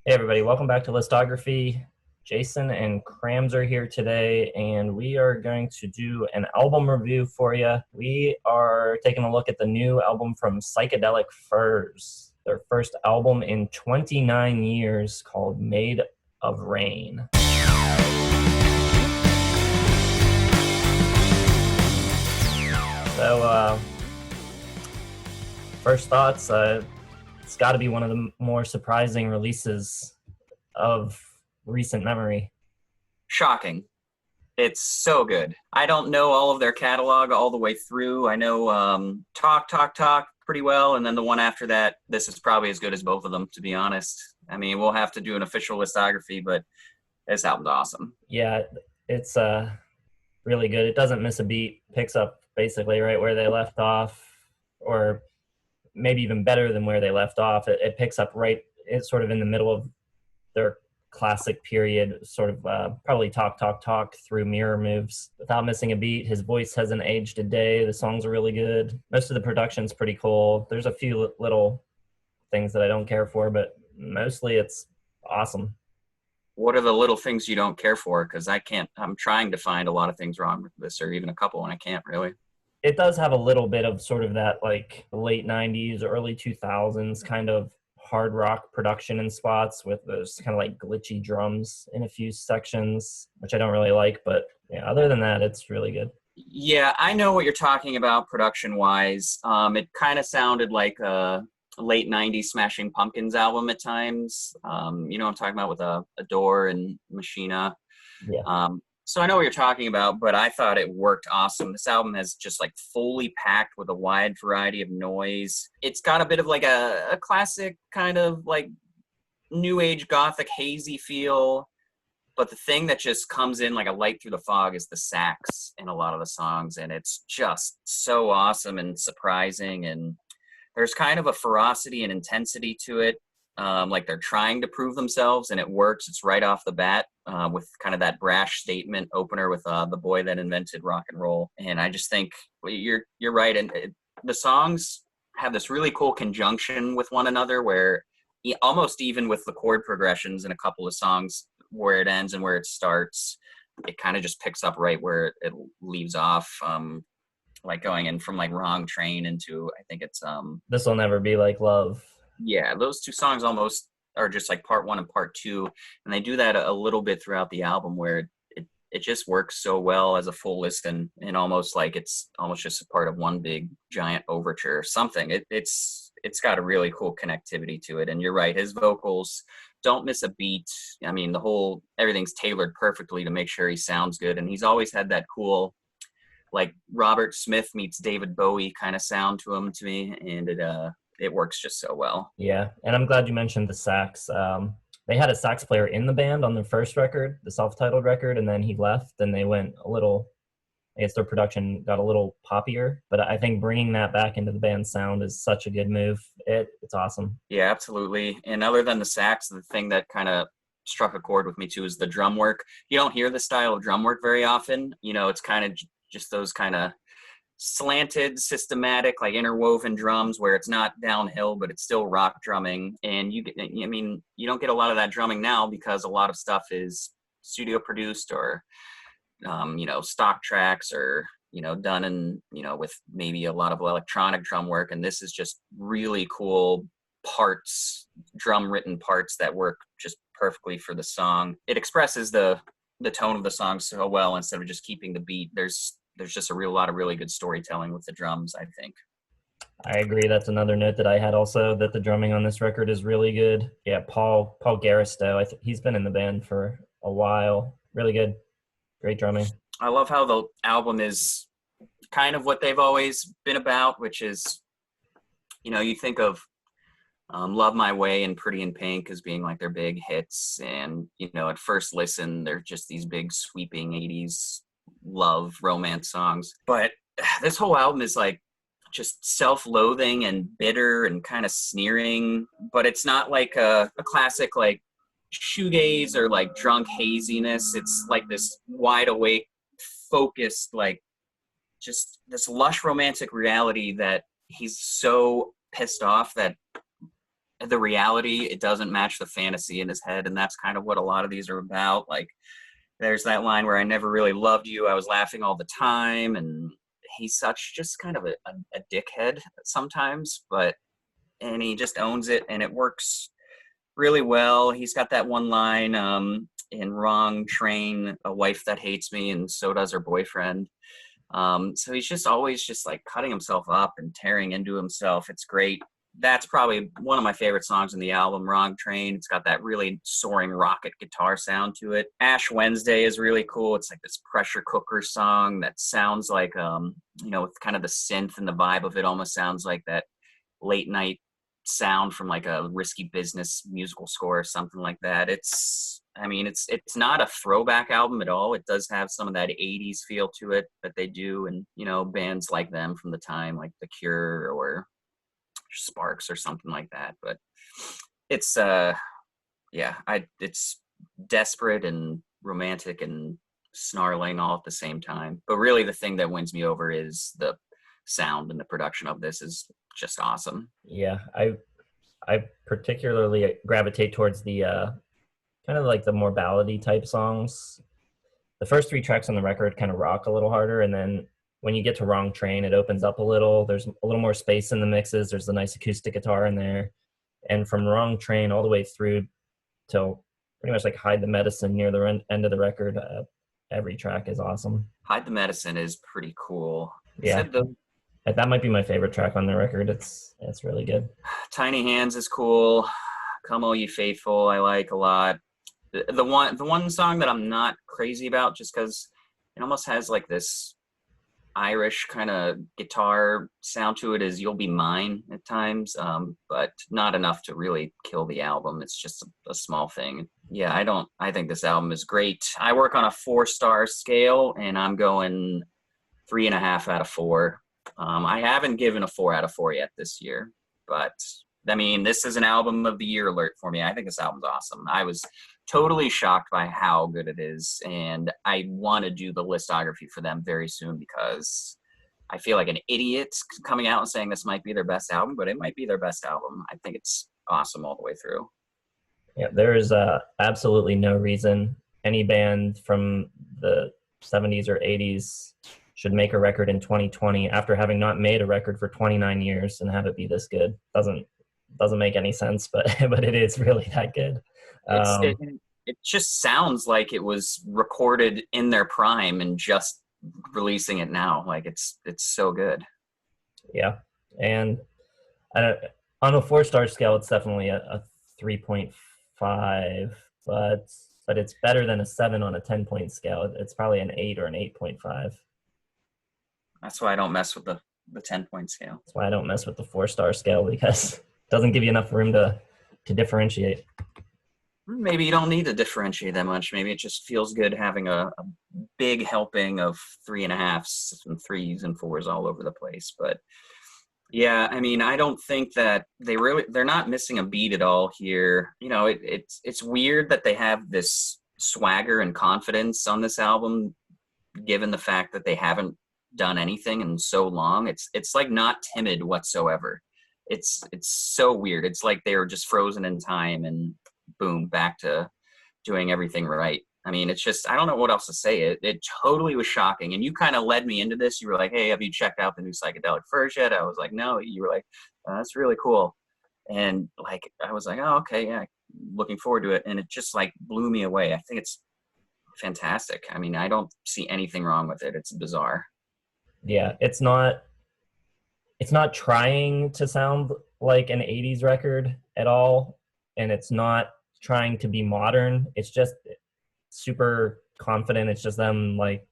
Hey everybody, welcome back to Listography. Jason and Krams are here today, and we are going to do an album review for you. We are taking a look at the new album from Psychedelic Furs, their first album in 29 years called Made of Rain. So, first thoughts, it's got to be one of the more surprising releases of recent memory. Shocking. It's so good. I don't know all of their catalog all the way through. I know Talk pretty well, and then the one after that, this is probably as good as both of them, to be honest. I mean, we'll have to do an official listography, but this album's awesome. Yeah, it's really good. It doesn't miss a beat, picks up basically right where they left off, or maybe even better than where they left off. It picks up right, it's sort of in the middle of their classic period, sort of probably talk through mirror moves without missing a beat. His voice hasn't aged a day. The songs are really good. Most of the production's pretty cool. There's a few little things that I don't care for, but mostly it's awesome. What are the little things you don't care for? Because I'm trying to find a lot of things wrong with this, or even a couple, and I can't really. It does have a little bit of sort of that like late 90s, early 2000s kind of hard rock production in spots with those kind of like glitchy drums in a few sections, which I don't really like. But yeah, other than that, it's really good. Yeah, I know what you're talking about production-wise. It kind of sounded like a late 90s Smashing Pumpkins album at times. You know what I'm talking about with Adore and Machina. Yeah. So I know what you're talking about, but I thought it worked awesome. This album has just like fully packed with a wide variety of noise. It's got a bit of like a classic kind of like new age gothic hazy feel. But the thing that just comes in like a light through the fog is the sax in a lot of the songs. And it's just so awesome and surprising. And there's kind of a ferocity and intensity to it. Like they're trying to prove themselves, and it works. It's right off the bat with kind of that brash statement opener with the boy that invented rock and roll. And I just think you're right. And the songs have this really cool conjunction with one another, where almost even with the chord progressions in a couple of songs, where it ends and where it starts, it kind of just picks up right where it leaves off. Like going in from like Wrong Train into, I think it's This Will Never Be Like Love. Yeah, those two songs almost are just like part one and part two, and they do that a little bit throughout the album, where it just works so well as a full list, and almost like it's almost just a part of one big giant overture or something. It's got a really cool connectivity to it. And you're right, his vocals don't miss a beat. I mean, everything's tailored perfectly to make sure he sounds good, and he's always had that cool like Robert Smith meets David Bowie kind of sound to him, to me, and it works just so well. Yeah, and I'm glad you mentioned the sax. They had a sax player in the band on their first record, the self-titled record, and then he left, and they went a little, I guess their production got a little poppier, but I think bringing that back into the band's sound is such a good move. It's awesome. Yeah, absolutely. And other than the sax, the thing that kind of struck a chord with me too is the drum work. You don't hear this style of drum work very often. You know, it's kind of just those kind of slanted, systematic, like interwoven drums where it's not downhill, but it's still rock drumming. And you don't get a lot of that drumming now, because a lot of stuff is studio produced or, stock tracks, or, done in, with maybe a lot of electronic drum work. And this is just really cool parts, drum written parts that work just perfectly for the song. It expresses the tone of the song so well, instead of just keeping the beat. There's just a lot of really good storytelling with the drums, I think. I agree. That's another note that I had also, that the drumming on this record is really good. Yeah, Paul Garisto, he's been in the band for a while. Really good. Great drumming. I love how the album is kind of what they've always been about, which is, you think of Love My Way and Pretty in Pink as being like their big hits. And, at first listen, they're just these big sweeping 80s love romance songs. But this whole album is like just self-loathing and bitter and kind of sneering, but it's not like a classic like shoegaze or like drunk haziness. It's like this wide awake, focused, like just this lush romantic reality that he's so pissed off that the reality, it doesn't match the fantasy in his head, and that's kind of what a lot of these are about. Like, there's that line where I never really loved you, I was laughing all the time, and he's such just kind of a dickhead sometimes, and he just owns it, and it works really well. He's got that one line in Wrong Train, a wife that hates me, and so does her boyfriend. So he's just always just like cutting himself up and tearing into himself. It's great. That's probably one of my favorite songs in the album, Wrong Train. It's got that really soaring rocket guitar sound to it. Ash Wednesday is really cool. It's like this pressure cooker song that sounds like, with kind of the synth and the vibe of it almost sounds like that late night sound from like a Risky Business musical score or something like that. It's not a throwback album at all. It does have some of that 80s feel to it that they do, and bands like them from the time, like The Cure or Sparks or something like that. But it's it's desperate and romantic and snarling all at the same time. But really the thing that wins me over is the sound, and the production of this is just awesome. Yeah, I particularly gravitate towards the kind of like the more ballady type songs. The first 3 tracks on the record kind of rock a little harder, and then when you get to Wrong Train, it opens up a little. There's a little more space in the mixes. There's a nice acoustic guitar in there. And from Wrong Train all the way through till pretty much like Hide the Medicine near the end of the record, every track is awesome. Hide the Medicine is pretty cool. Yeah. That might be my favorite track on the record. It's really good. Tiny Hands is cool. Come All Ye Faithful, I like a lot. The one song that I'm not crazy about, just because it almost has like this Irish kind of guitar sound to it, is You'll Be Mine at times, but not enough to really kill the album. It's just a small thing. Yeah, I think this album is great. I work on a 4-star scale, and I'm going 3.5 out of 4. I haven't given a 4 out of 4 yet this year, but I mean, this is an album of the year alert for me. I think this album's awesome. I was totally shocked by how good it is, and I want to do the listography for them very soon, because I feel like an idiot coming out and saying this might be their best album, but it might be their best album. I think it's awesome all the way through. Yeah, there is absolutely no reason any band from the 70s or 80s should make a record in 2020 after having not made a record for 29 years and have it be this good. Doesn't make any sense, but it is really that good. It just sounds like it was recorded in their prime and just releasing it now. Like it's so good. Yeah, and on a 4-star scale, it's definitely a 3.5, but it's better than a 7 on a 10-point scale. It's probably an 8 or an 8.5. That's why I don't mess with the 10-point scale. That's why I don't mess with the 4-star scale, because it doesn't give you enough room to differentiate. Maybe you don't need to differentiate that much. Maybe it just feels good having a big helping of 3.5s and 3s and 4s all over the place. But yeah, I mean, I don't think that they're not missing a beat at all here. It's weird that they have this swagger and confidence on this album, given the fact that they haven't done anything in so long. It's like not timid whatsoever. It's so weird. It's like they were just frozen in time and boom, back to doing everything right. I mean, it's just, I don't know what else to say. It totally was shocking. And you kind of led me into this. You were like, hey, have you checked out the new Psychedelic Furs yet? I was like, no. You were like, that's really cool. And like, I was like, oh, okay, yeah, looking forward to it. And it just like blew me away. I think it's fantastic. I mean, I don't see anything wrong with it. It's bizarre. Yeah, it's not trying to sound like an 80s record at all, and it's not trying to be modern. It's just super confident. It's just them like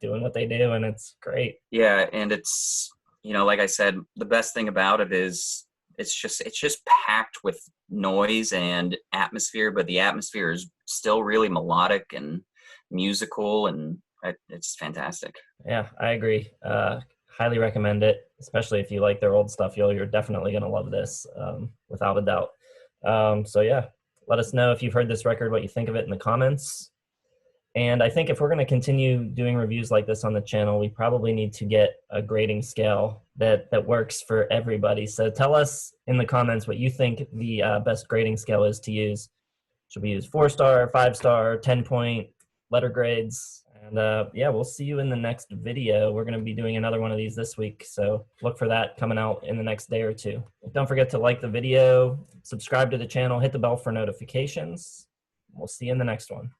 doing what they do, and it's great. Yeah, and it's, like I said, the best thing about it is it's just packed with noise and atmosphere, but the atmosphere is still really melodic and musical, and it's fantastic. Yeah, I agree. Highly recommend it, especially if you like their old stuff. You're definitely going to love this, without a doubt. So yeah, let us know if you've heard this record, what you think of it in the comments. And I think if we're going to continue doing reviews like this on the channel, we probably need to get a grading scale that works for everybody. So tell us in the comments what you think the best grading scale is to use. Should we use 4-star, 5-star, 10-point, letter grades? And yeah, we'll see you in the next video. We're going to be doing another one of these this week, so look for that coming out in the next day or two. Don't forget to like the video, subscribe to the channel, hit the bell for notifications. We'll see you in the next one.